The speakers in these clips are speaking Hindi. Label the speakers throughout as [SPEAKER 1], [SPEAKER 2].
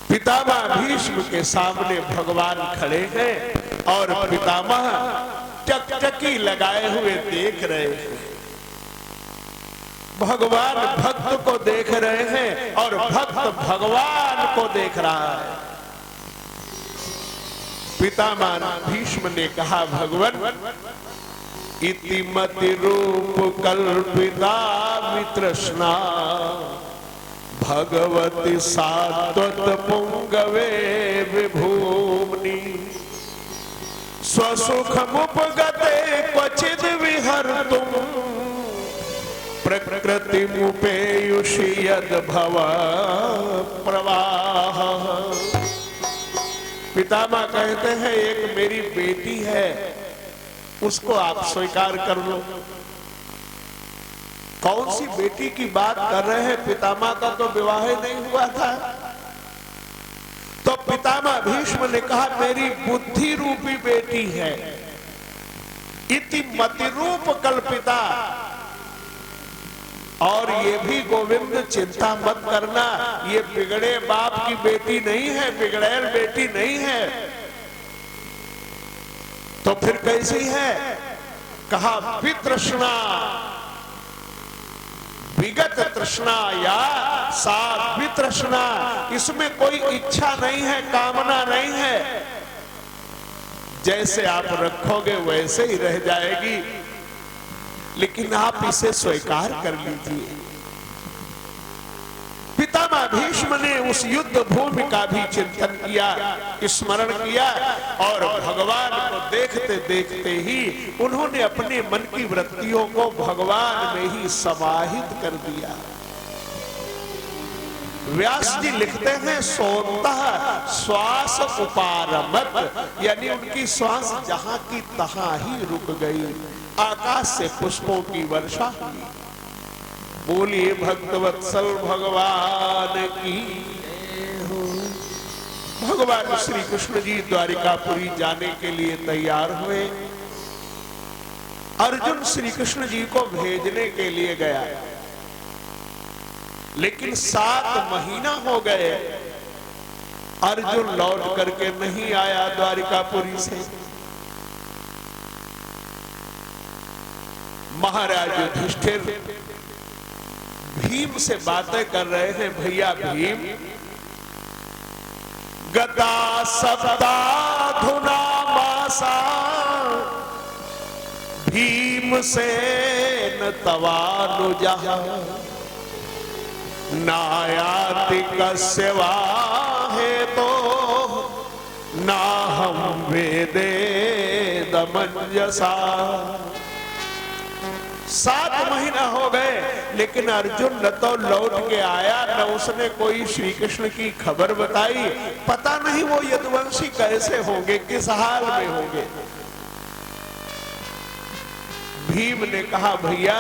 [SPEAKER 1] पितामह भीष्म के सामने भगवान खड़े हैं और पितामह टकटकी लगाए हुए देख रहे हैं। भगवान भक्त को देख रहे हैं और भक्त भगवान को देख रहा है। पितामह भीष्म ने कहा, भगवान इति मति रूप कल्पिता वितृष्णा भगवती सात्वत पुंगवे विभूमनि स्वसुखमुपगते क्वचिद विहर्तुम प्रकृति मुपेयुषि यद भव प्रवाह। पितामह कहते हैं, एक मेरी बेटी है, उसको आप स्वीकार कर लो। कौन सी बेटी की बात कर रहे हैं? पितामह का तो विवाह नहीं हुआ था। तो पितामह भीष्म ने कहा, मेरी बुद्धि रूपी बेटी है। इति मति रूप कल्पिता। और ये भी गोविंद चिंता मत करना, ये बिगड़े बाप की बेटी नहीं है, बिगड़ैल बेटी नहीं है। तो फिर कैसी है? कहा वितृष्णा, विगत तृष्णा या सात वितृष्णा। इसमें कोई इच्छा नहीं है, कामना नहीं है। जैसे आप रखोगे वैसे ही रह जाएगी, लेकिन आप इसे स्वीकार कर लीजिए। पितामह भीष्म ने उस युद्ध भूमि का भी चिंतन किया, स्मरण किया और भगवान को देखते देखते ही उन्होंने अपने मन की वृत्तियों को भगवान में ही समाहित कर दिया। व्यास जी लिखते हैं, सोतः श्वास उपारमत, यानी उनकी श्वास जहां की तहां ही रुक गई। आकाश से पुष्पों की वर्षा हुई। बोलिए भक्तवत्सल भगवान की। भगवान श्री कृष्ण जी द्वारिकापुरी जाने के लिए तैयार हुए। अर्जुन श्री कृष्ण जी को भेजने के लिए गया, लेकिन 7 महीना हो गए, अर्जुन लौट करके नहीं आया द्वारिकापुरी से। महाराज युधिष्ठिर भीम से बातें कर रहे हैं, भैया भीम, गता सप्ताधुना मासा भीमसेन तवानुजः नायाति कस्य वा हेतो नाहं वेदेदमंजसा। 7 महीना हो गए, लेकिन अर्जुन न तो लौट के आया, न उसने कोई श्री कृष्ण की खबर बताई। पता नहीं वो यदुवंशी कैसे होंगे, किस हाल में होंगे। भीम ने कहा, भैया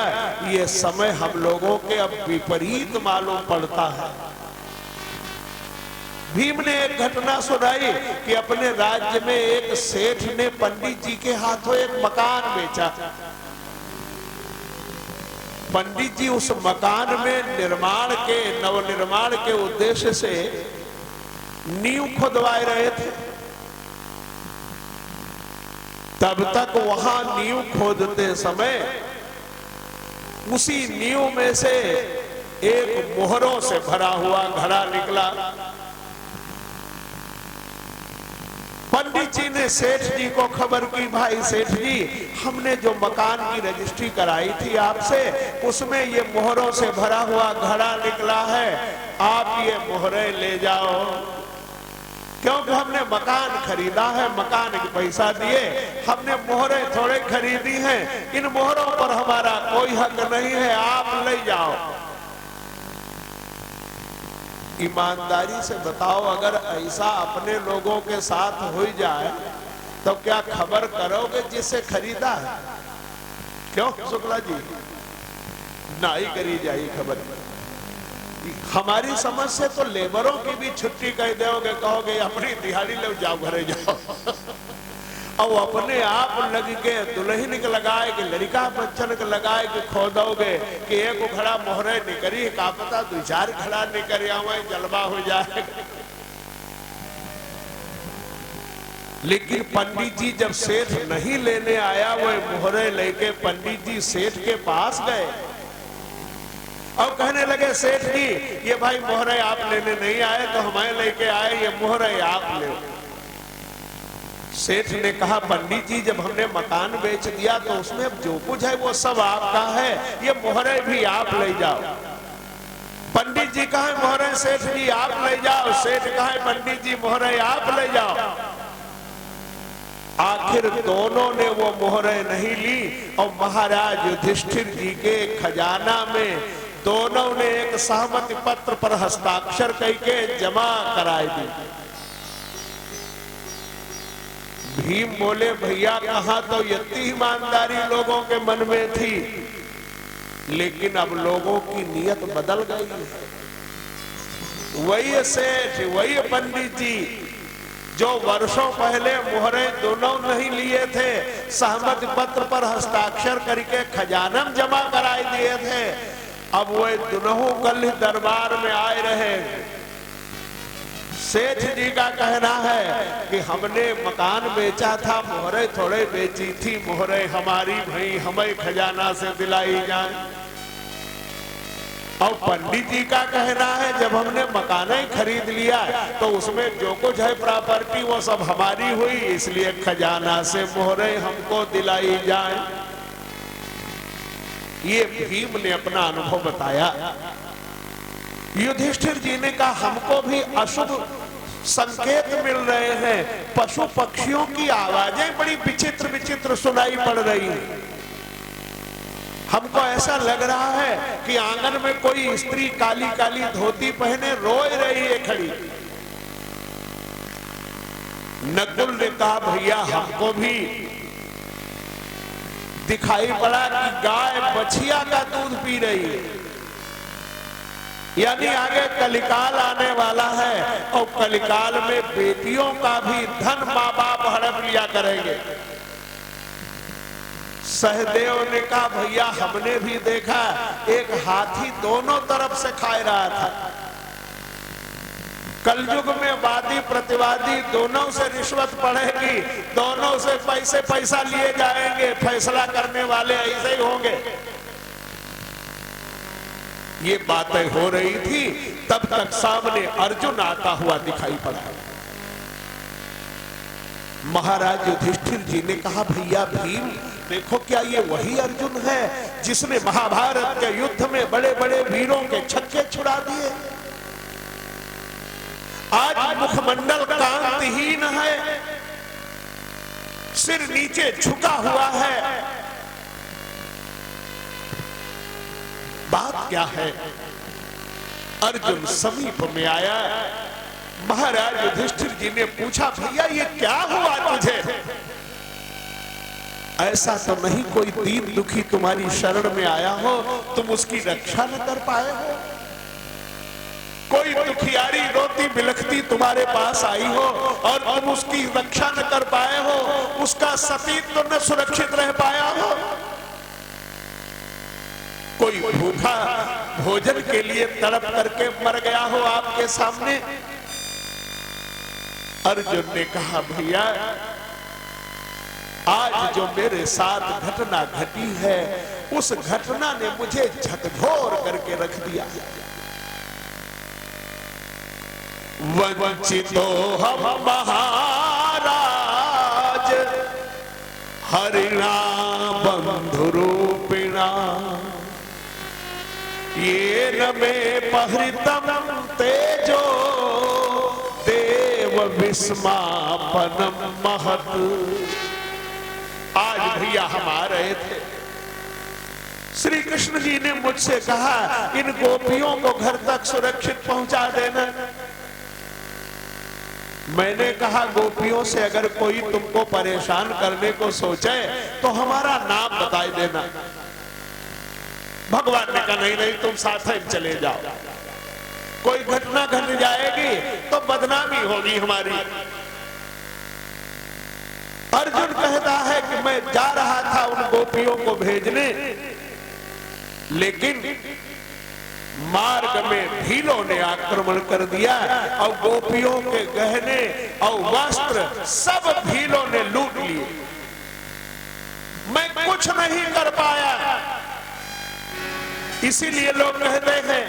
[SPEAKER 1] ये समय हम लोगों के अब विपरीत मालूम पड़ता है। भीम ने एक घटना सुनाई कि अपने राज्य में एक सेठ ने पंडित जी के हाथों एक मकान बेचा। पंडित जी उस मकान में नवनिर्माण के उद्देश्य से नींव खुदवाए रहे थे। तब तक वहां नींव खोदते समय उसी नींव में से एक मोहरों से भरा हुआ घड़ा निकला। पंडित जी ने सेठ जी को खबर की, भाई सेठ जी, हमने जो मकान की रजिस्ट्री कराई थी आपसे, उसमें ये मोहरों से भरा हुआ घड़ा निकला है, आप ये मोहरें ले जाओ। क्योंकि हमने मकान खरीदा है, मकान के पैसा दिए, हमने मोहरें थोड़े खरीदी हैं, इन मोहरों पर हमारा कोई हक नहीं है, आप ले जाओ। ईमानदारी से बताओ, अगर ऐसा अपने लोगों के साथ हो जाए तो क्या खबर करोगे जिससे खरीदा है? क्यों शुक्ला जी? ना ही करी जाए खबर। हमारी समझ से तो लेबरों की भी छुट्टी कह दोगे, कहोगे अपनी दिहाड़ी ले जाओ, घरे जाओ। और अपने आप लग के दुल्हन के लगाए के लड़का बच्चन के लगाए के खोदोगे कि एक घड़ा मोहरे निकरी, का पता 2-4 घड़ा निकरिया हुआ जलवा हो जाए। लेकिन पंडित जी जब सेठ नहीं लेने आया, वो मोहरे लेके पंडित जी सेठ के पास गए और कहने लगे, सेठ जी ये भाई मोहरे आप लेने नहीं आए तो हमें लेके आए, ये मोहरे आप ले। सेठ ने कहा, पंडित जी जब हमने मकान बेच दिया तो उसमें जो कुछ है वो सब आपका है, ये मोहरे भी आप ले जाओ। पंडित जी कहा, मोहरे सेठ जी आप ले जाओ। सेठ कहा, पंडित जी मोहरे आप ले जाओ। आखिर दोनों ने वो मोहरे नहीं ली और महाराज युधिष्ठिर जी के खजाना में दोनों ने एक सहमति पत्र पर हस्ताक्षर करके जमा कराए दी। भीम बोले, भैया कहा तो इतनी ईमानदारी लोगों के मन में थी, लेकिन अब लोगों की नीयत बदल गई। वही सेठ, वही पंडित जी जो वर्षों पहले मोहरे दोनों नहीं लिए थे, सहमति पत्र पर हस्ताक्षर करके खजाना जमा कराए दिए थे, अब वो दोनों कल दरबार में आए रहे। सेठ जी का कहना है कि हमने मकान बेचा था, मोहरे थोड़े बेची थी, मोहरे हमारी भाई हमें खजाना से दिलाई जाए। और पंडित जी का कहना है जब हमने मकान ही खरीद लिया तो उसमें जो कुछ है प्रॉपर्टी वो सब हमारी हुई, इसलिए खजाना से मोहरे हमको दिलाई जाए। ये भीम ने अपना अनुभव बताया। युधिष्ठिर जी ने कहा, हमको भी अशुभ संकेत मिल रहे हैं, पशु पक्षियों की आवाजें बड़ी विचित्र विचित्र सुनाई पड़ रही हैं। हमको ऐसा लग रहा है कि आंगन में कोई स्त्री काली काली धोती पहने रोए रही है खड़ी। नकुल ने कहा, भैया हमको भी दिखाई पड़ा कि गाय बछिया का दूध पी रही है, यानी आगे कलिकाल आने वाला है और कलिकाल में बेटियों का भी धन माँ बाप हड़प लिया करेंगे। सहदेव ने कहा, भैया हमने भी देखा एक हाथी दोनों तरफ से खा रहा था। कलयुग में वादी प्रतिवादी दोनों से रिश्वत पड़ेगी, दोनों से पैसा लिए जाएंगे, फैसला करने वाले ऐसे ही होंगे। ये बातें हो रही थी, तब तक सामने अर्जुन आता हुआ दिखाई पड़ा। महाराज युधिष्ठिर जी ने कहा, भैया भीम देखो, क्या ये वही अर्जुन है जिसने महाभारत के युद्ध में बड़े बड़े वीरों के छक्के छुड़ा दिए? आज मुखमंडल कांतिहीन है, सिर नीचे झुका हुआ है। बात क्या है? अर्जुन समीप में आया। महाराज युधिष्ठिर जी ने पूछा, भैया ये क्या हुआ तुझे? ऐसा तो नहीं कोई दीन दुखी तुम्हारी शरण में आया हो, तुम उसकी रक्षा न कर पाए हो? कोई दुखियारी रोती बिलखती तुम्हारे पास आई हो और तुम उसकी रक्षा न कर पाए हो, उसका सतीत्व न सुरक्षित रह पाया हो? कोई भूखा भोजन के लिए तड़प करके मर गया हो आपके सामने? अर्जुन ने कहा, भैया आज जो मेरे साथ घटना घटी है, उस घटना ने मुझे झकझोर करके रख दिया। वंचितो हम महाराज हरिणा बंधुरूपिणा, ये न में पहृतम तेजो देव विस्मापनम महत। आज भैया हम आ रहे थे, श्री कृष्ण जी ने मुझसे कहा इन गोपियों को घर तक सुरक्षित पहुंचा देना। मैंने कहा, गोपियों से अगर कोई तुमको परेशान करने को सोचे तो हमारा नाम बताई देना। भगवान ने कहा, नहीं नहीं तुम साथ ही चले जाओ, कोई घटना घट जाएगी तो बदनामी होगी हमारी। अर्जुन कहता है कि मैं जा रहा था उन गोपियों को भेजने, लेकिन मार्ग में भीलों ने आक्रमण कर दिया और गोपियों के गहने और वस्त्र सब भीलों ने लूट लिए। मैं कुछ नहीं कर पाया। इसीलिए लोग कहते हैं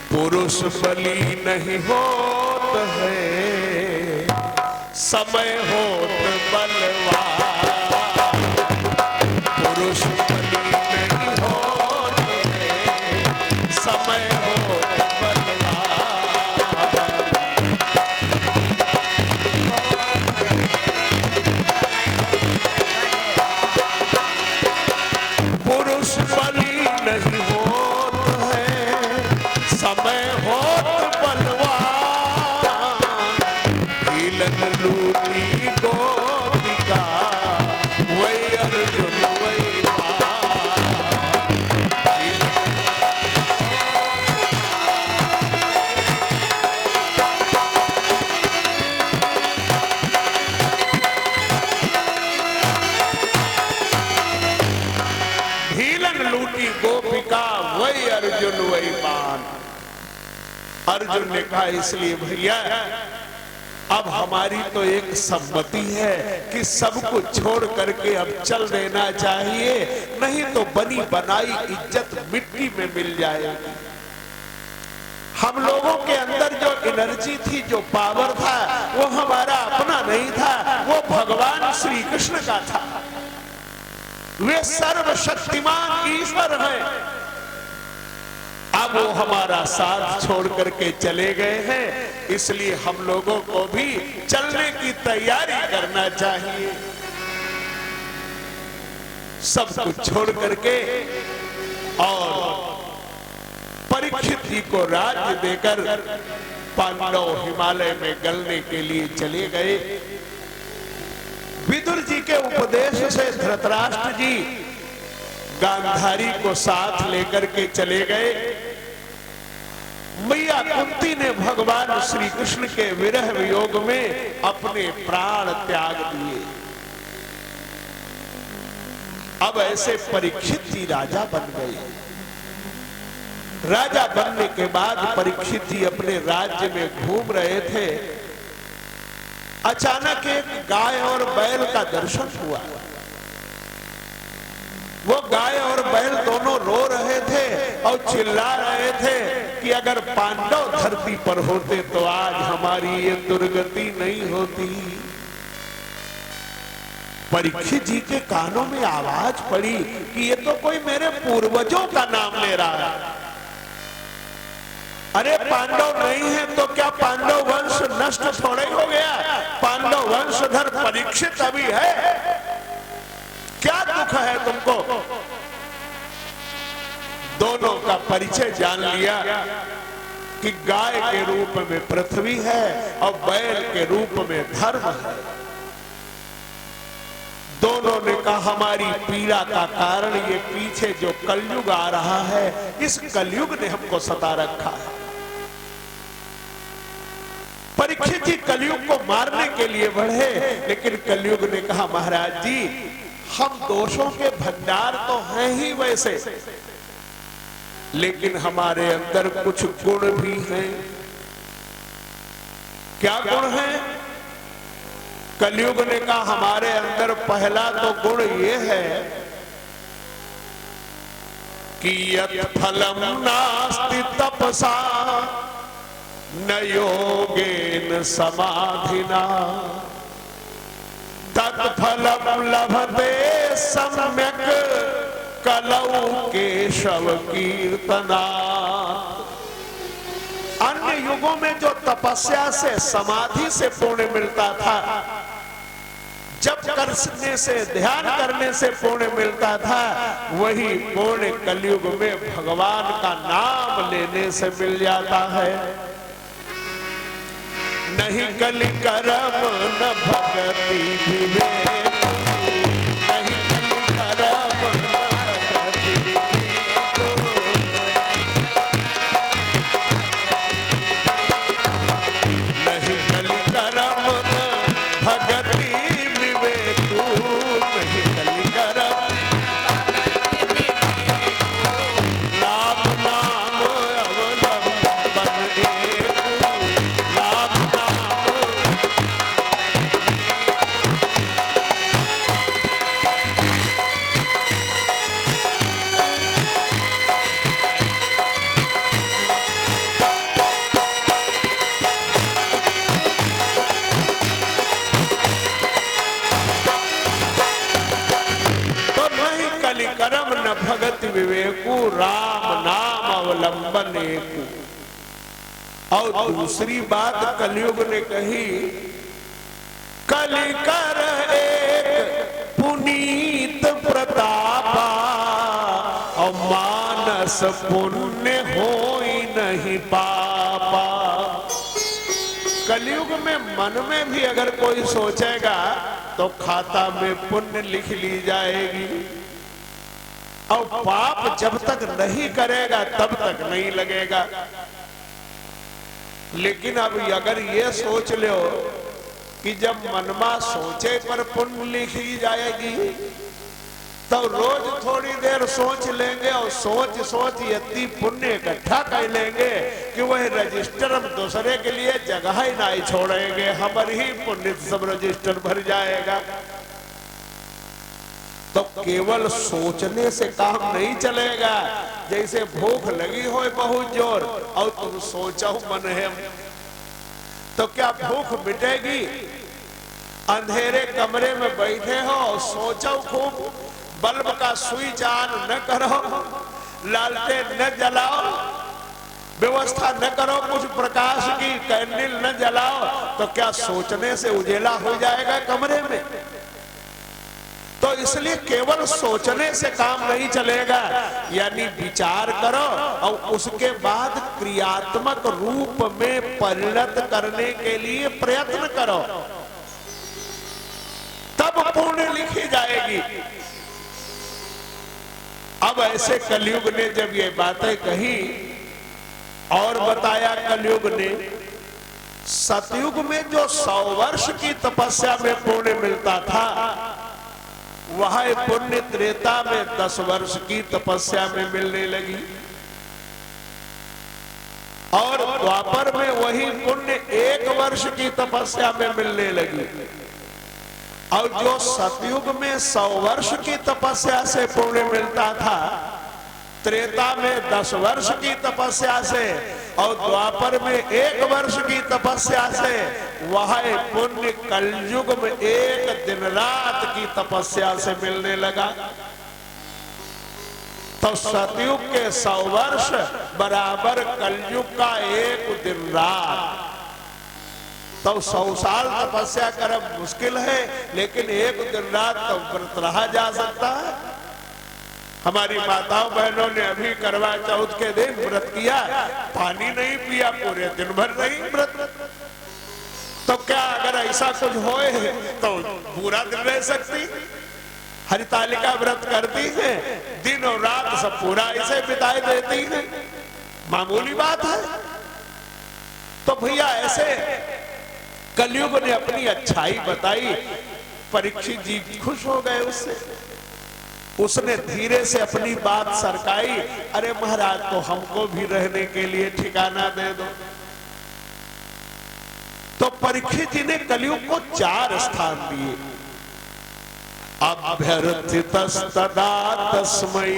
[SPEAKER 1] पुरुष बलि नहीं होत है, समय होत बलवान। पुरुष बलि नहीं होत है, समय होत बलवान। पुरुष बलि नहीं होत है, समय होत बलवान। भीलन लूटी गोपिका, वही अर्जुन वही पान। भीलन लूटी गोपिका, वही अर्जुन वही पान। अर्जुन ने कहा इसलिए भैया अब हमारी तो एक सम्मति है कि सब कुछ छोड़ करके अब चल देना चाहिए, नहीं तो बनी बनाई इज्जत मिट्टी में मिल जाएगी। हम लोगों के अंदर जो एनर्जी थी, जो पावर था, वो हमारा अपना नहीं था, वो भगवान श्री कृष्ण का था। वे सर्वशक्तिमान ईश्वर हैं। अब वो हमारा साथ छोड़ करके चले गए हैं, इसलिए हम लोगों को भी चलने की तैयारी करना चाहिए। सब कुछ छोड़ करके और परीक्षित जी को राज्य देकर पांडव हिमालय में गलने के लिए चले गए। विदुर जी के उपदेश से धृतराष्ट्र जी गांधारी को साथ लेकर के चले गए। मैया कुंती ने भगवान श्री कृष्ण के विरह वियोग में अपने प्राण त्याग दिए। अब ऐसे परीक्षित जी राजा बन गए। राजा बनने के बाद परीक्षित जी अपने राज्य में घूम रहे थे। अचानक एक गाय और बैल का दर्शन हुआ। वो गाय और बैल दोनों रो रहे थे और चिल्ला रहे थे कि अगर पांडव धरती पर होते तो आज हमारी ये दुर्गति नहीं होती। परीक्षित जी के कानों में आवाज पड़ी कि ये तो कोई मेरे पूर्वजों का नाम ले रहा है। अरे पांडव नहीं है तो क्या पांडव वंश नष्ट थोड़े हो गया? पांडव वंशधर परीक्षित अभी है। क्या दुख है तुमको? दोनों का परिचय जान लिया कि गाय के रूप में पृथ्वी है और बैल के रूप में धर्म है। दोनों ने कहा हमारी पीड़ा का कारण ये पीछे जो कलयुग आ रहा है, इस कलयुग ने हमको सता रखा है। परीक्षित जी कलयुग को मारने के लिए बढ़े, लेकिन कलयुग ने कहा महाराज जी हम दोषों के भंडार तो हैं ही वैसे, लेकिन हमारे अंदर कुछ गुण भी हैं। क्या गुण है? कलयुग ने कहा हमारे अंदर पहला तो गुण ये है कि यत् फलम नास्ति तपसा न योगेन समाधिना तत्फलम लभते सम्यक कलौ केशव कीर्तना। अन्य युगों में जो तपस्या से समाधि से पुण्य मिलता था, जप करने से ध्यान करने से पुण्य मिलता था, वही पुण्य कलयुग में भगवान का नाम लेने से मिल जाता है। नहीं कलि करम न भगति विवेक, नहीं कलि करम न भगति विवेक, नहीं कलि करम न भगति विवेक, नहीं कलि करम नाम नाम न भगत विवेकु, राम नाम अवलंबन एकु। और दूसरी बात कलयुग ने कही, कलि कर एक पुनीत प्रतापा, और मानस पुण्य होई नहीं पापा। कलयुग में मन में भी अगर कोई सोचेगा तो खाता में पुण्य लिख ली जाएगी, और पाप जब तक नहीं करेगा तब तक नहीं लगेगा। लेकिन अब अगर ये सोच लो कि जब मनमा सोचे पर पुण्य लिखी जाएगी, तो रोज थोड़ी देर सोच लेंगे और सोच सोच यदि पुण्य इकट्ठा कर लेंगे कि वह रजिस्टर हम दूसरे के लिए जगह ही नहीं छोड़ेंगे, हमारी ही पुण्य सब रजिस्टर भर जाएगा। तो केवल सोचने से काम नहीं चलेगा। जैसे भूख लगी हो बहुत जोर और तुम सोचो मन है, तो क्या भूख मिटेगी? अंधेरे कमरे में बैठे हो और सोचो खूब, बल्ब का स्विच ऑन न करो, लालटेन न जलाओ, व्यवस्था न करो कुछ प्रकाश की, कैंडल न जलाओ, तो क्या सोचने से उजेला हो जाएगा कमरे में? तो इसलिए केवल सोचने से काम नहीं चलेगा, यानी विचार करो और उसके बाद क्रियात्मक रूप में परिणत करने के लिए प्रयत्न करो, तब पुण्य लिखी जाएगी। अब ऐसे कलयुग ने जब ये बातें कही और बताया, कलयुग ने सतयुग में जो 100 वर्ष की तपस्या में पुण्य मिलता था, वह पुण्य त्रेता में 10 वर्ष की तपस्या में मिलने लगी, और द्वापर में वही पुण्य 1 वर्ष की तपस्या में मिलने लगी। और जो सतयुग में 100 वर्ष की तपस्या से पुण्य मिलता था, त्रेता में 10 वर्ष की तपस्या से और द्वापर में 1 वर्ष की तपस्या से, वह पुण्य कलयुग में 1 दिन रात की तपस्या से मिलने लगा। तो सतयुग के 100 वर्ष बराबर कलयुग का 1 दिन रात। तो 100 साल तपस्या करना मुश्किल है, लेकिन 1 दिन रात तो व्रत रहा जा सकता है। हमारी माताओं बहनों ने अभी करवा चौथ के दिन व्रत किया, पानी नहीं पिया, पूरे दिन भर नहीं व्रत। तो क्या अगर ऐसा कुछ होए तो पूरा दिन रह सकती? हरितालिका व्रत करती है, दिन और रात सब पूरा ऐसे बिताई देती है, मामूली बात है। तो भैया ऐसे कलयुग ने अपनी अच्छाई बताई, परीक्षित जी खुश हो गए उससे। उसने धीरे से अपनी बात सरकाई, अरे महाराज तो हमको भी रहने के लिए ठिकाना दे दो। तो परीक्षित जी ने कलयुग को 4 स्थान दिए। अभ्यर्थितस्तदा तस्मै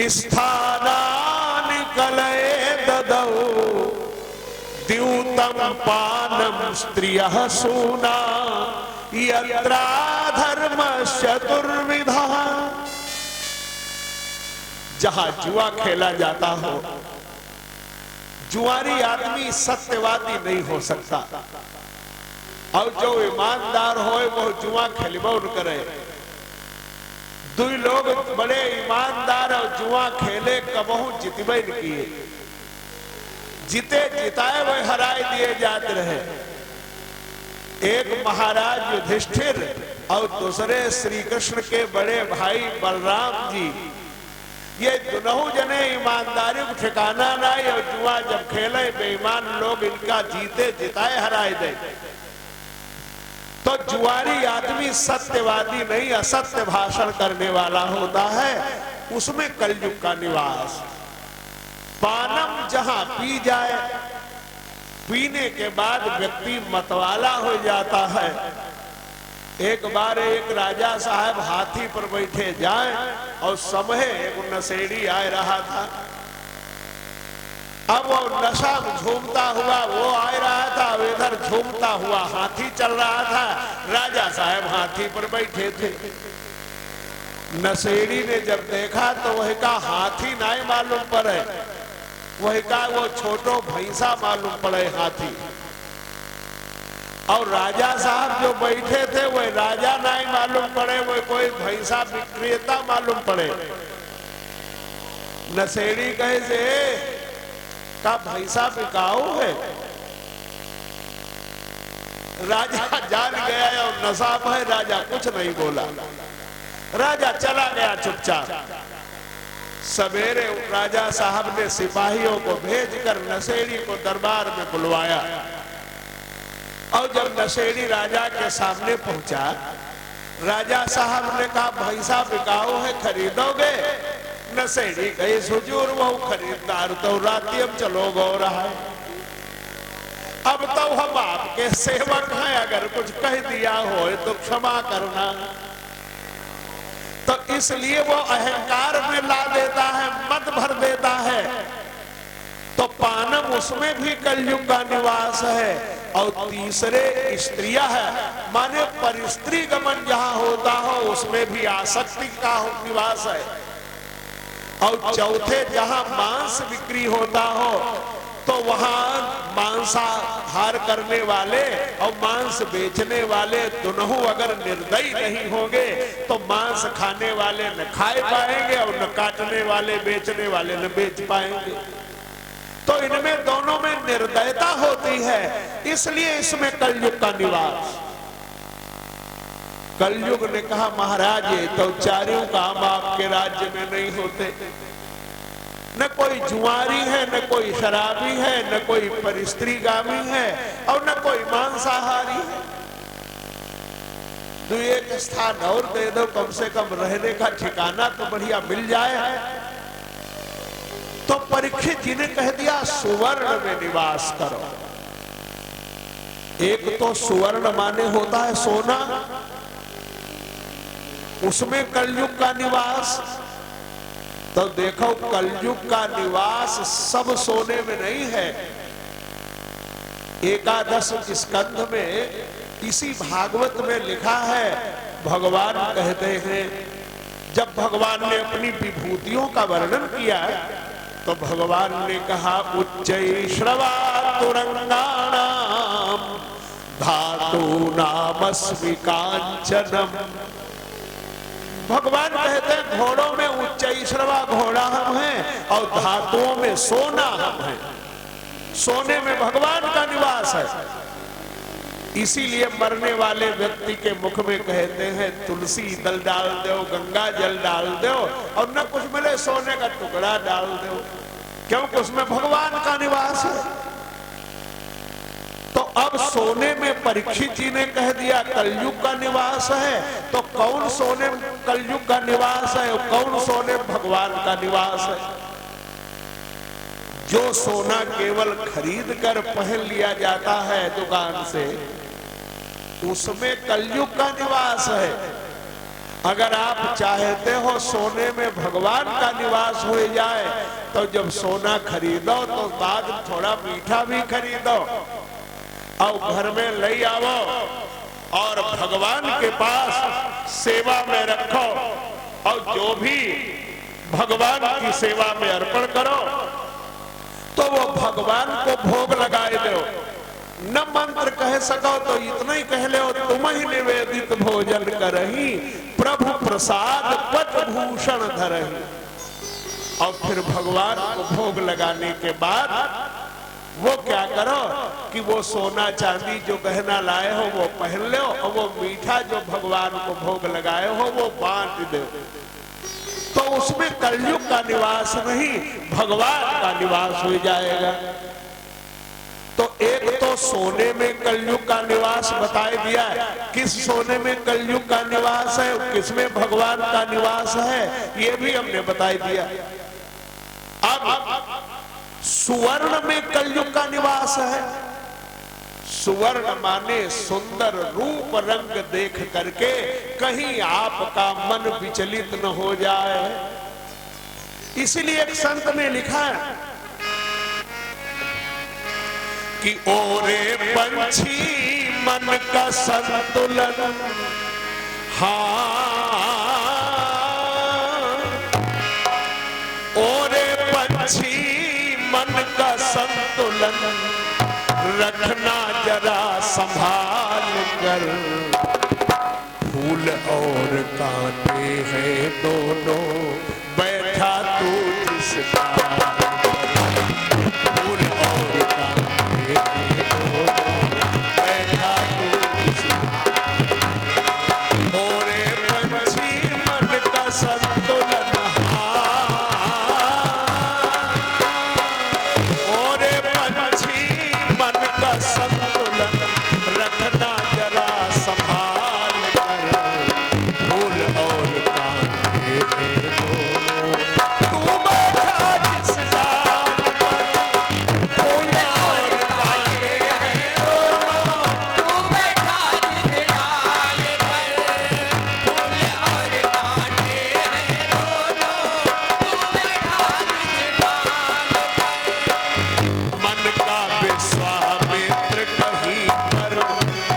[SPEAKER 1] स्थानानि कलये ददौ, द्यूतम पानम स्त्रियः सूना, यत्रा धर्म चतुर्विधा। जहां जुआ खेला जाता हो, जुआरी आदमी सत्यवादी नहीं हो सकता, और जो ईमानदार हो वो जुआ खेलबो न करे। 2 लोग बड़े ईमानदार और जुआ खेले कबहू जितबे न किए, जीते जिताए वो हराए दिए जाते रहे। एक महाराज युधिष्ठिर और दूसरे श्री कृष्ण के बड़े भाई बलराम जी, ये दोनों जने ईमानदारी को ठिकाना नहीं, और जुआ जब खेले बेईमान लोग इनका जीते जिताए हराए दे। तो जुआरी आदमी सत्यवादी नहीं, असत्य भाषण करने वाला होता है, उसमें कलयुग का निवास। पानम जहां पी जाए, पीने के बाद व्यक्ति मतवाला हो जाता है। एक बार एक राजा साहब हाथी पर बैठे जाए और समय एक नशेड़ी आ रहा था। अब वो नशा झूमता हुआ वो आ रहा था, इधर झूमता हुआ हाथी चल रहा था। राजा साहब हाथी पर बैठे थे। नशेड़ी ने जब देखा तो वही का हाथी नहीं मालूम पड़े, वही का वो छोटो भैंसा मालूम पड़े हाथी। और राजा साहब जो बैठे थे वह राजा नहीं मालूम पड़े, वो कोई भैंसा विक्रेता मालूम पड़े। नशेड़ी कहे से का भैंसा बिकाऊ है। राजा जान गया और नशा है, राजा कुछ नहीं बोला, राजा चला गया चुपचाप। सवेरे राजा साहब ने सिपाहियों को भेजकर नशेड़ी को दरबार में बुलवाया और जब नशेड़ी राजा के सामने पहुंचा, राजा साहब ने कहा भैंसा बिकाऊ है, खरीदोगे? नशेड़ी कहे हुजूर वो खरीददार तो रातियम चलो गो रहा है, अब तो हम आपके सेवक हैं, अगर कुछ कह दिया हो तो क्षमा करना। तो इसलिए वो अहंकार में ला देता है, मत भर देता है। तो पानम उसमें भी कलयुग का निवास है। और तीसरे स्त्रियां है, माने परिस्त्री गमन जहां होता हो उसमें भी आसक्ति का निवास है। और चौथे जहां मांस बिक्री होता हो तो वहां मांसाहार करने वाले और मांस बेचने वाले दोनों अगर निर्दयी नहीं होंगे तो मांस खाने वाले न खाए पाएंगे और न काटने वाले बेचने वाले न बेच पाएंगे। तो इनमें दोनों में निर्दयता होती है, इसलिए इसमें कलयुग का निवास। कलयुग ने कहा महाराज ये तो चारों काम आपके राज्य में नहीं होते, न कोई जुआरी है, न कोई शराबी है, न कोई परिस्त्रीगामी है और न कोई मांसाहारी है। तो एक स्थान और दे दो, कम से कम रहने का ठिकाना तो बढ़िया मिल जाए। तो परीक्षित जी ने कह दिया सुवर्ण में निवास करो। एक तो सुवर्ण माने होता है सोना, उसमें कलयुग का निवास। तो देखो कलयुग का निवास सब सोने में नहीं है। एकादश स्कंध में इसी भागवत में लिखा है, भगवान कहते हैं जब भगवान ने अपनी विभूतियों का वर्णन किया तो भगवान ने कहा उच्चैश्रवा तुरंगाणाम धातूनामस्मि कांचनम। भगवान कहते हैं घोड़ों में उच्चैश्रवा घोड़ा हम हैं और धातुओं में सोना हम हैं। सोने में भगवान का निवास है। इसीलिए मरने वाले व्यक्ति के मुख में कहते हैं तुलसी दल डाल दो, गंगा जल डाल दो और न कुछ मिले सोने का टुकड़ा डाल दो, क्योंकि उसमें भगवान का निवास है। तो अब सोने में परीक्षित जी ने कह दिया कलयुग का निवास है, तो कौन सोने कलयुग का निवास है और कौन सोने भगवान का निवास है? जो सोना केवल खरीद कर पहन लिया जाता है दुकान से, उसमें कलयुग का निवास है। अगर आप चाहते हो सोने में भगवान का निवास हो जाए तो जब सोना खरीदो तो बाद थोड़ा मीठा भी खरीदो और घर में ले आओ और भगवान के पास सेवा में रखो और जो भी भगवान की सेवा में अर्पण करो तो वो भगवान को भोग लगाए दो। न मंत्र कह सको तो इतना ही कह लो तुम ही निवेदित भोजन करही प्रभु प्रसाद पट भूषण धरही। और फिर भगवान को भोग लगाने के बाद वो क्या करो कि वो सोना चांदी जो गहना लाए हो वो पहन लो और वो मीठा जो भगवान को भोग लगाए हो वो बांट दो। तो उसमें कलयुग का निवास नहीं भगवान का निवास हो जाएगा। तो एक तो सोने में कलयुग का निवास बता दिया है, किस सोने में कलयुग का निवास है, किसमें भगवान का निवास है, ये भी हमने बता दिया। अब सुवर्ण में कलयुग का निवास है। सुवर्ण माने सुंदर रूप रंग देख करके कहीं आपका मन विचलित न हो जाए। इसलिए एक संत ने लिखा है कि ओरे पंछी मन का संतुलन हाँ संतुलन रखना जरा संभाल कर। फूल और कांटे हैं दोनों, बैठा तू जिस डाल पर। फूल और कांटे हैं दोनों, बैठा तू जिस डाल पर। ओरे पंछी मन का संतुलन, ओरे पंछी मन का संतुलन रखना जरा संभाल कर। फूल और कांटे हैं दोनों, तू बैठा जिस डाल पर। फूल और कांटे हैं दोनों,
[SPEAKER 2] तू बैठा जिस डाल पर। फूल और कांटे हैं दोनों, तू बैठा जिस डाल पर।
[SPEAKER 1] मन का विश्वामित्र कहीं पर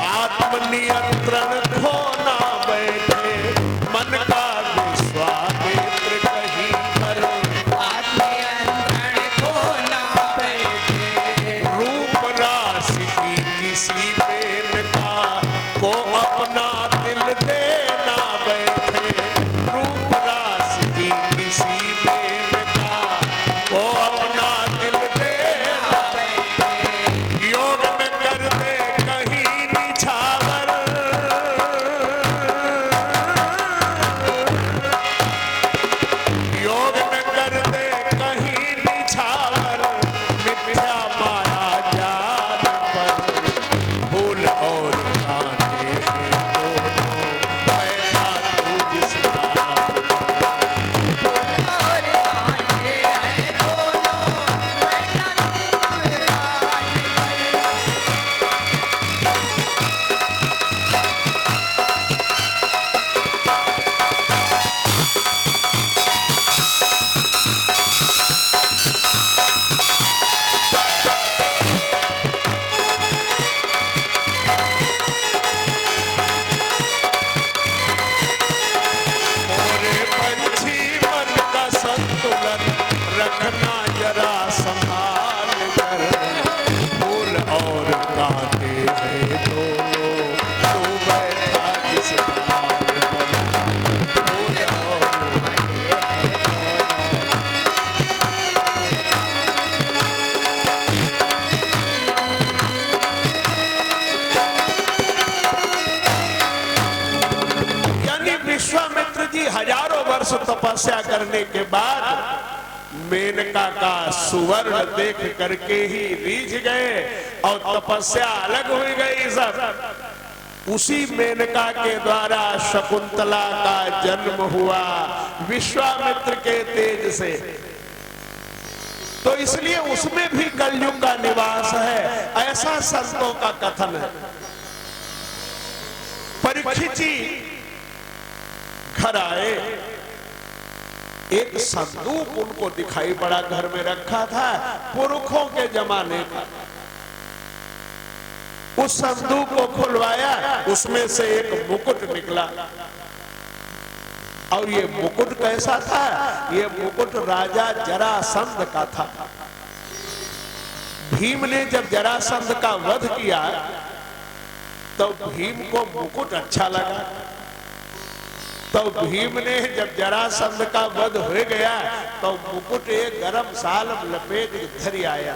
[SPEAKER 1] आत्मनियंत्रण खो ना बैठे। मन का विश्वामित्र कहीं पर
[SPEAKER 2] आत्मनियंत्रण खो ना बैठे।
[SPEAKER 1] रूप राशि की किसी मेनका को अपना दिल देना बैठे। रूप राशि की किसी मेनका को अपना दिल देना बैठे। योग में कर दे कहीं निछावर, योग में कर दे कहीं निछावर। मिथ्या माया जाल पर। फूल और कांटे हैं दोनों, बैठा तू जिस डाल पर।
[SPEAKER 2] और कांटे हैं दोनों, बैठा जिस डाल पर।
[SPEAKER 1] ओरे पंछी मन का संतुलन रखना जरा संभाल कर। फूल और कांटे हैं दोनों, तू बैठा जिस डाल पर। फूल और यानी विश्वामित्र जी हजारों वर्ष तपस्या करने के बाद मेनका का सुवर्ण देख करके ही रीझ गए और तपस्या अलग हो गई सब। उसी मेनका के द्वारा शकुंतला का जन्म हुआ विश्वामित्र के तेज से। तो इसलिए उसमें भी कलयुग का निवास है, ऐसा संतों का कथन है। परीक्षित जी घर आए, एक संदूक उनको दिखाई पड़ा, घर में रखा था पुरखों के जमाने का। उस संदूक को खुलवाया, उसमें से एक मुकुट निकला। और ये मुकुट कैसा था? ये मुकुट राजा जरासंध का था। भीम ने जब जरासंध का वध किया तो भीम को मुकुट अच्छा लगा। तो भीम ने जब जरासंध का वध हो गया तो मुकुट एक गरम साल लपेट धरी आया।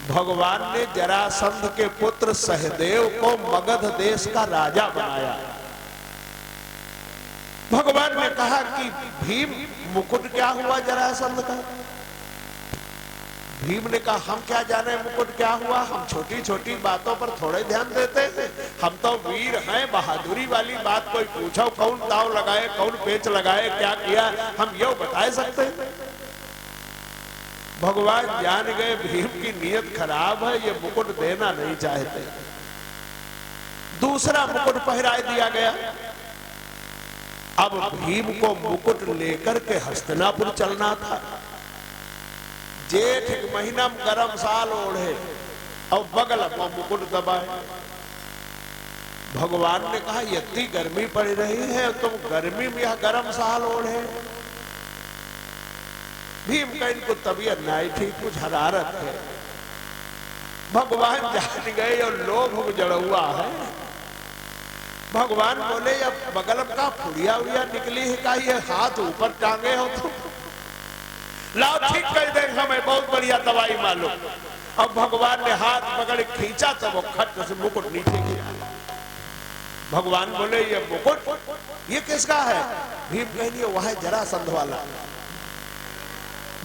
[SPEAKER 1] भगवान ने जरासंध के पुत्र सहदेव को मगध देश का राजा बनाया। भगवान ने कहा कि भीम मुकुट क्या हुआ जरासंध का? भीम ने कहा हम क्या जाने मुकुट क्या हुआ, हम छोटी छोटी बातों पर थोड़े ध्यान देते थे। हम तो वीर हैं, बहादुरी वाली बात कोई पूछो कौन दाव लगाए, कौन पेच लगाए, क्या किया, हम ये बता सकते हैं। भगवान जान गए भीम की नीयत खराब है, ये मुकुट देना नहीं चाहते। दूसरा मुकुट पहरा दिया गया। अब भीम को मुकुट लेकर के हस्तिनापुर चलना था। जेठ महीना में गरम साल ओढ़े और बगल में मुकुट दबाए। भगवान ने कहा इतनी गर्मी पड़ रही है, तुम गर्मी में यह गरम साल ओढ़े। भीम का इनको तबीयत नहीं ठीक, कुछ हरारत है। भगवान जान गए और लोभ जड़ा हुआ है। भगवान बोले अब बगल का फुड़िया उड़िया निकली है का, ये हाथ ऊपर टांगे हो तो लाओ ठीक कर दे, हमें बहुत बढ़िया दवाई मालूम। अब भगवान ने हाथ पकड़ खींचा तो वो खट से मुकुट नीचे गिरा। भगवान बोले ये मुकुट ये किसका है? भीम कहिए वह है जरासंध वाला।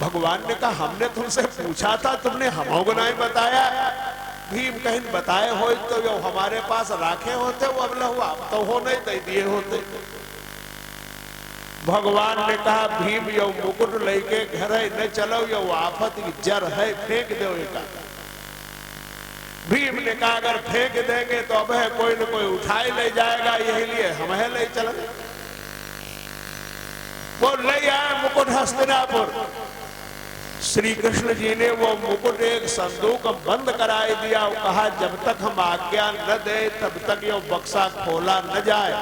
[SPEAKER 1] भगवान ने कहा हमने तुमसे पूछा था, तुमने हमको नहीं बताया। भीम कहीं बताए हो तो जो हमारे पास राखे होते वो अब लहुआ तो हो नहीं दे दिए होते। भगवान ने कहा भीम यो मुकुट लेके घर न चलो, यो आफत की जड़ है, फेंक दो एका। भीम ने कहा अगर फेंक देंगे तो अब है कोई न कोई उठाए ले जाएगा, यही लिए हम है ले चले। वो ले आए मुकुट हस्तिनापुर। श्री कृष्ण जी ने वो मुकुट एक संदूक बंद कराए दिया। कहा जब तक हम आज्ञा न दे तब तक ये बक्सा खोला न जाए।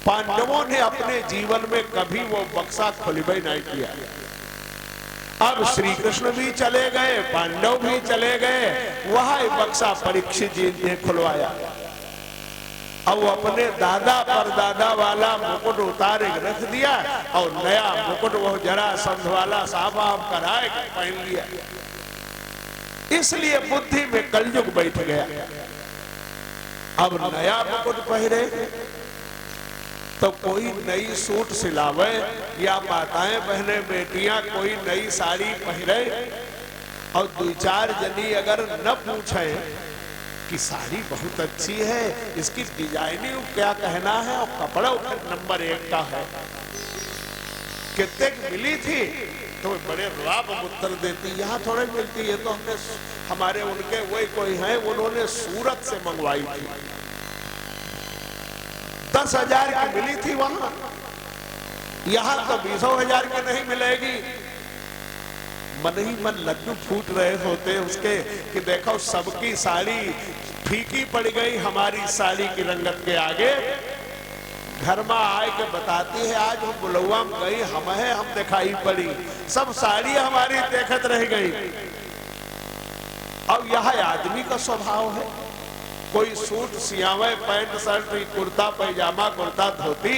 [SPEAKER 1] पांडवों ने अपने जीवन में कभी वो बक्सा खुलबे नहीं किया। अब श्री कृष्ण भी चले गए, पांडव भी चले गए, वह बक्सा परीक्षित जी ने खुलवाया। अब अपने दादा परदादा वाला मुकुट उतारे रख दिया और नया मुकुट वो जरासंध वाला साफ कराए पहन लिया। इसलिए बुद्धि में कलयुग बैठ गया। अब नया मुकुट पहरे तो कोई नई सूट सिलावे या माताएं बहने बेटियां कोई नई साड़ी पहरे और दो चार जनी अगर न पूछे कि साड़ी बहुत अच्छी है, इसकी डिजाइनिंग क्या कहना है और कपड़ा नंबर 1 का है, कितने मिली थी तो बड़े राब उत्तर देती। यहाँ थोड़े मिलती है तो हमने हमारे उनके वही कोई है उन्होंने सूरत से मंगवाई थी, 10,000 की मिली थी वहां, यहां तो 20,000 की नहीं मिलेगी। मन ही मन लड्डू फूट रहे होते उसके कि देखो सबकी साड़ी फीकी पड़ गई हमारी साड़ी की रंगत के आगे। घर में आए के बताती है आज हम बुलौआ में गई, हम दिखाई पड़ी, सब साड़ी हमारी देखत रह गई। अब यह आदमी का स्वभाव है, कोई suit सियावे pant shirt kurta pyjama kurta dhoti,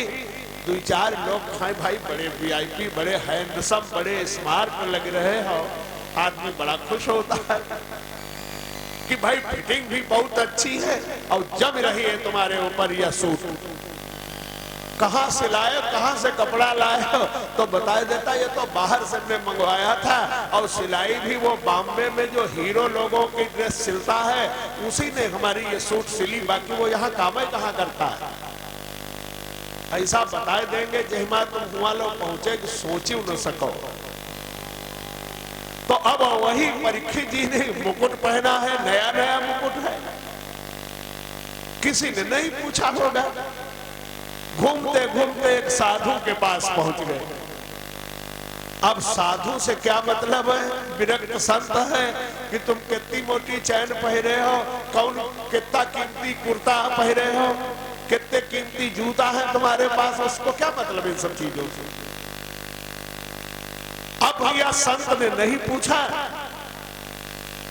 [SPEAKER 1] 2-4 लोग खाए भाई बड़े वीआईपी बड़े हैंडसम बड़े स्मार्ट लग रहे हो, आदमी बड़ा खुश होता है कि भाई फिटिंग भी बहुत अच्छी है और जम रही है तुम्हारे ऊपर यह सूट। कहां से लाए कहां से कपड़ा लाए तो बता देता ये तो बाहर से मैं मंगवाया था और सिलाई भी वो बॉम्बे में जो हीरो लोगों की ड्रेस सिलता है उसी ने हमारी ये सूट सिली, बाकी वो यहाँ काम ही कहाँ करता है। ऐसा बता देंगे जहिमा तुम हुआ लोग पहुंचे कि सोची न सको। तो अब वही परीक्षित जी ने मुकुट पहना है, नया नया मुकुट है, किसी ने नहीं पूछा होगा। घूमते घूमते एक साधु के पास पहुंच गए। अब साधु से क्या मतलब है, विरक्त संत है कि तुम कितनी मोटी चैन पहरे हो, कौन कितना कीमती कुर्ता पहरे हो, कितने कीमती जूता है तुम्हारे पास, उसको क्या मतलब इन सब चीजों से। अब भैया संत ने नहीं पूछा।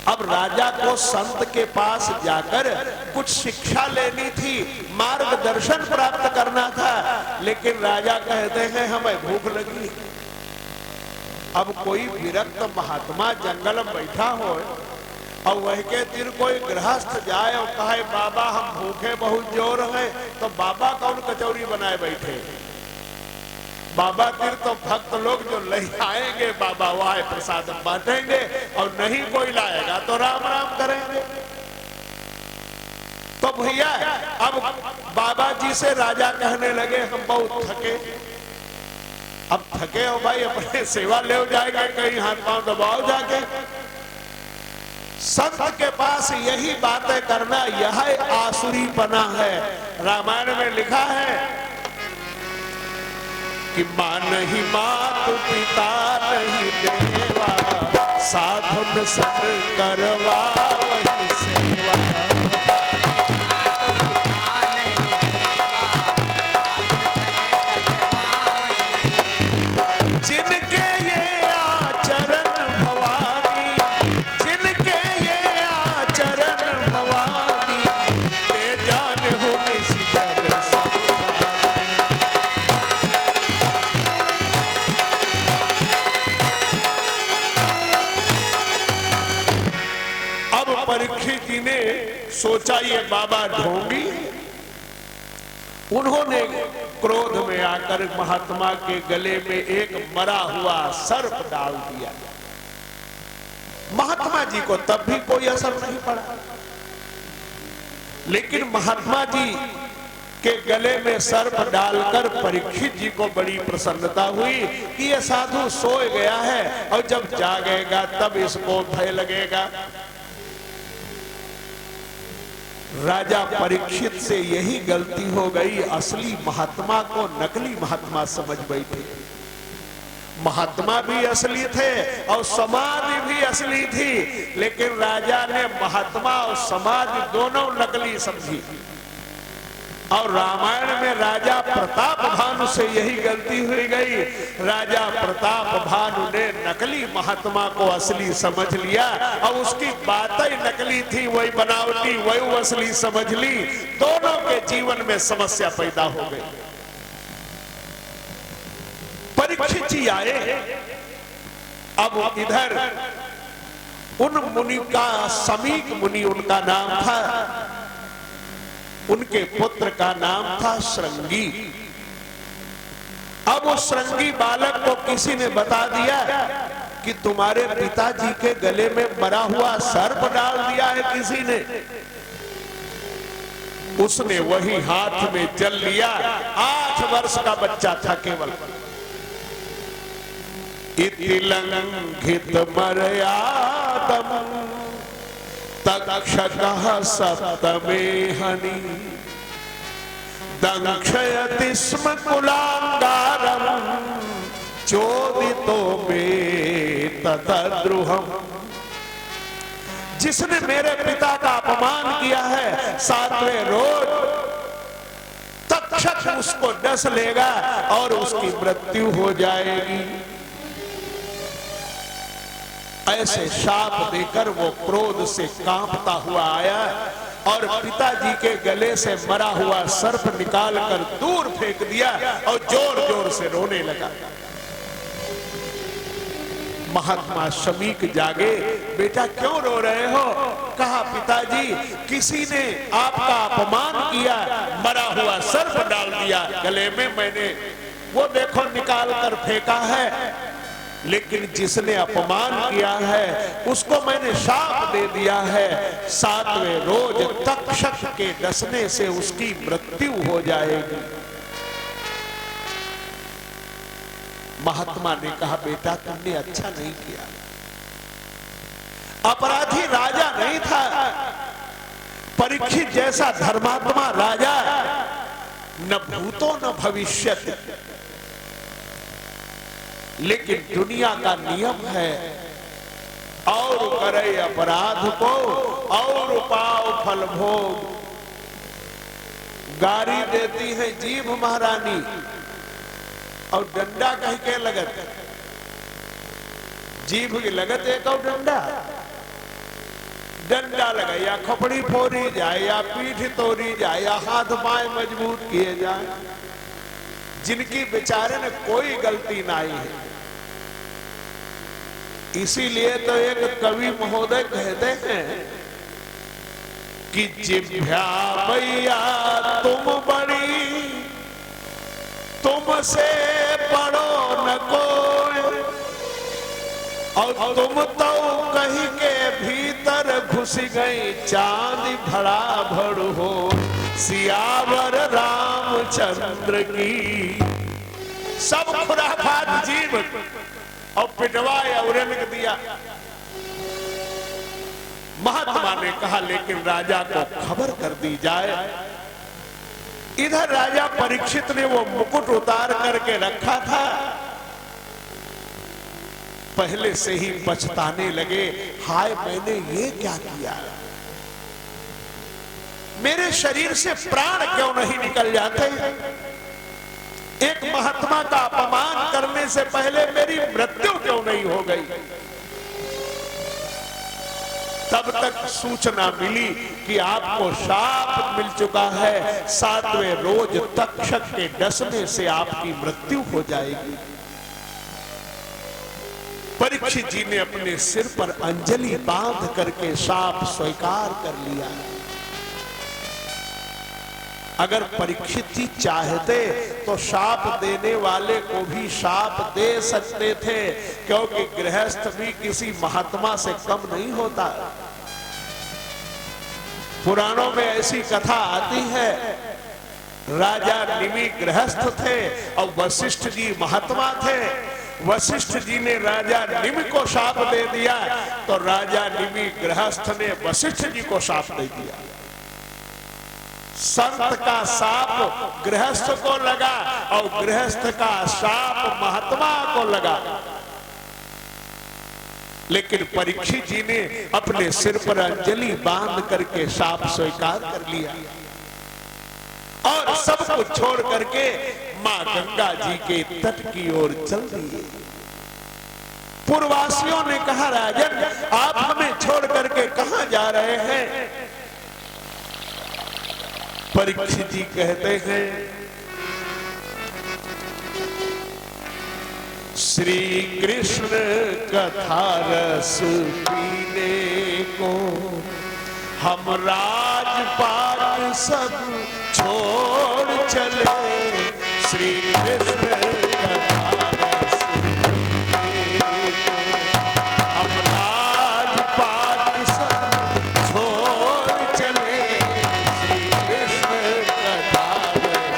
[SPEAKER 1] अब राजा को संत के पास जाकर कुछ शिक्षा लेनी थी, मार्गदर्शन प्राप्त करना था, लेकिन राजा कहते हैं हमें भूख लगी। अब कोई विरक्त महात्मा जंगल में बैठा हो और वह के दिन कोई गृहस्थ जाए और कहे बाबा हम भूखे बहुत जोर हैं, तो बाबा कौन कचौरी बनाए बैठे। बाबा तीर तो भक्त लोग जो ले आएंगे बाबा वह प्रसाद बांटेंगे और नहीं कोई लाएगा तो राम राम करेंगे। तो भैया अब बाबा जी से राजा कहने लगे हम बहुत थके। अब थके हो भाई अपने सेवा ले जाएंगे, कहीं हाथ पांव दबाओ जाके। संत के पास यही बातें करना यह आसुरीपना है। रामायण में लिखा है कि मां नहीं मात पिता नहीं देवा, साधुन सत करवा वही सेवा। जिनके ये परीक्षित जी ने सोचा ये बाबा ढोंगी। उन्होंने क्रोध में आकर महात्मा के गले में एक मरा हुआ सर्प डाल दिया। महात्मा जी को तब भी कोई असर नहीं पड़ा, लेकिन महात्मा जी के गले में सर्प डालकर परीक्षित जी को बड़ी प्रसन्नता हुई कि यह साधु सोए गया है और जब जागेगा तब इसको भय लगेगा। राजा परीक्षित से यही गलती हो गई, असली महात्मा को नकली महात्मा समझ बैठे। महात्मा भी असली थे और समाधि भी असली थी, लेकिन राजा ने महात्मा और समाधि दोनों नकली समझी। और रामायण में राजा प्रताप भानु से यही गलती हुई गई। राजा प्रताप भानु ने नकली महात्मा को असली समझ लिया और उसकी बातें नकली थी, वही बनावटी, वही असली समझ ली। दोनों के जीवन में समस्या पैदा हो गई। परीक्षित जी आए, अब इधर उन मुनि का, समीक मुनि उनका नाम था, उनके पुत्र का नाम था श्रृंगी। अब उस श्रृंगी बालक को किसी ने बता दिया कि तुम्हारे पिताजी के गले में मरा हुआ सर्प डाल दिया है किसी ने। उसने वही हाथ में जल लिया। 8 वर्ष का बच्चा था केवल। इति लंघित मर्यादम तक्षकः सप्तमे हनि दंक्षयति स्म कुलांगारम चोदितो मे ततद्रुहम्। जिसने मेरे पिता का अपमान किया है, 7वें रोज तक्षक उसको डस लेगा और उसकी मृत्यु हो जाएगी। ऐसे शाप देकर वो क्रोध से कांपता हुआ आया और पिताजी के गले से मरा हुआ सर्प निकालकर दूर फेंक दिया और जोर जोर से रोने लगा। महात्मा शमीक जागे, बेटा क्यों रो रहे हो? कहा पिताजी किसी ने आपका अपमान किया, मरा हुआ सर्प डाल दिया गले में, मैंने वो देखो निकाल कर फेंका है, लेकिन जिसने अपमान किया है उसको मैंने शाप दे दिया है, 7वें रोज तक्षक के डसने से उसकी मृत्यु हो जाएगी। महात्मा ने कहा बेटा तुमने अच्छा नहीं किया। अपराधी राजा नहीं था, परीक्षित जैसा धर्मात्मा राजा न भूतो न भविष्यति, लेकिन दुनिया का नियम है और करे अपराध को और पाओ फल भोग। गारी देती है जीभ महारानी और डंडा कह के लगत, जीभ की लगत एक और डंडा, डंडा लगा या खोपड़ी फोड़ी जाए या पीठ तोड़ी जाए या हाथ पांव मजबूत किए जाए। जिनकी बेचारे ने कोई गलती नहीं है। इसीलिए तो एक कवि महोदय कहते हैं कि जिभ्या भैया तुम बड़ी, तुमसे बड़ो न कोई, और तुम तो कहीं के भीतर घुस गई चांद भड़ा भड़ हो, सियावर रामचंद्र की। सब खुराफात जीव और पिटवाया और रख दिया। महात्मा ने कहा लेकिन राजा को खबर कर दी जाए। इधर राजा परीक्षित ने वो मुकुट उतार करके रखा था, पहले से ही पछताने लगे, हाय मैंने ये क्या किया, मेरे शरीर से प्राण क्यों नहीं निकल जाते। एक महात्मा का अपमान करने से पहले मेरी मृत्यु क्यों नहीं हो गई। तब तक सूचना मिली कि आपको शाप मिल चुका है, 7वें रोज तक्षक के डसने से आपकी मृत्यु हो जाएगी। परीक्षित जी ने अपने सिर पर अंजलि बांध करके शाप स्वीकार कर लिया। अगर परीक्षित जी चाहते तो शाप देने वाले को भी शाप दे सकते थे, क्योंकि गृहस्थ भी किसी महात्मा से कम नहीं होता। पुराणों में ऐसी कथा आती है, राजा निमि गृहस्थ थे और वशिष्ठ जी महात्मा थे। वशिष्ठ जी ने राजा निमि को शाप दे दिया तो राजा निमि गृहस्थ ने वशिष्ठ जी को शाप दे दिया। संत का शाप गृहस्थ को लगा और गृहस्थ का शाप महात्मा को लगा। लेकिन परीक्षित जी ने अपने सिर पर अंजलि बांध करके शाप स्वीकार कर लिया और सब कुछ छोड़ करके मां गंगा जी के तट की ओर चल दिए। पूर्ववासियों ने कहा, राजन आप हमें छोड़ करके कहां जा रहे हैं? परीक्षित जी कहते हैं, श्री कृष्ण कथा रस पीने को हम राजपाट सब छोड़ चले। श्री कृष्ण कथा रस पीने को हम राजपाट सब छोड़ चले। श्री कृष्ण कथा रस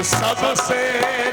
[SPEAKER 1] सबसे